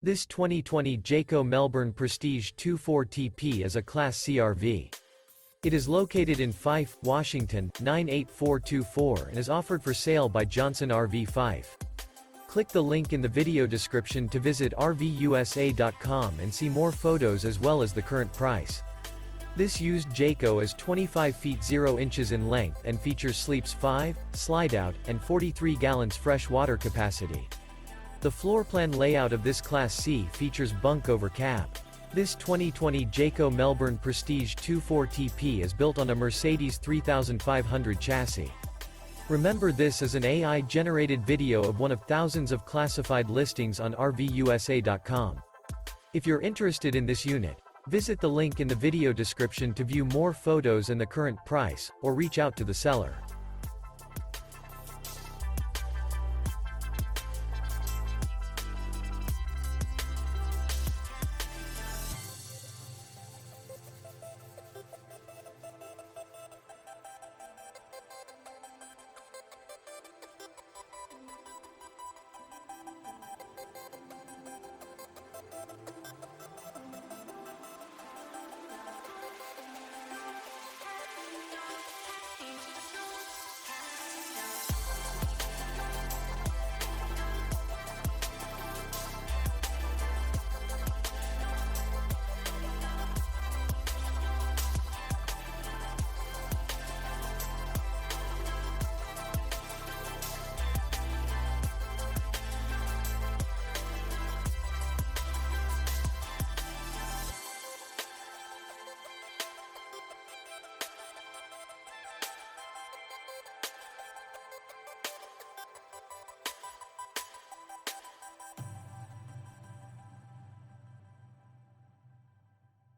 This 2020 Jayco Melbourne Prestige 24TP is a Class C RV. It is located in Fife, Washington, 98424 and is offered for sale by Johnson RV Fife. Click the link in the video description to visit RVUSA.com and see more photos as well as the current price. This used Jayco is 25 feet 0 inches in length and features sleeps 5, Slideout, and 43 gallons fresh water capacity. The floor plan layout of this Class C features bunk over cab. This 2020 Jayco Melbourne Prestige 24TP is built on a Mercedes 3500 chassis. Remember, this is an AI-generated video of one of thousands of classified listings on RVUSA.com. If you're interested in this unit, visit the link in the video description to view more photos and the current price, or reach out to the seller.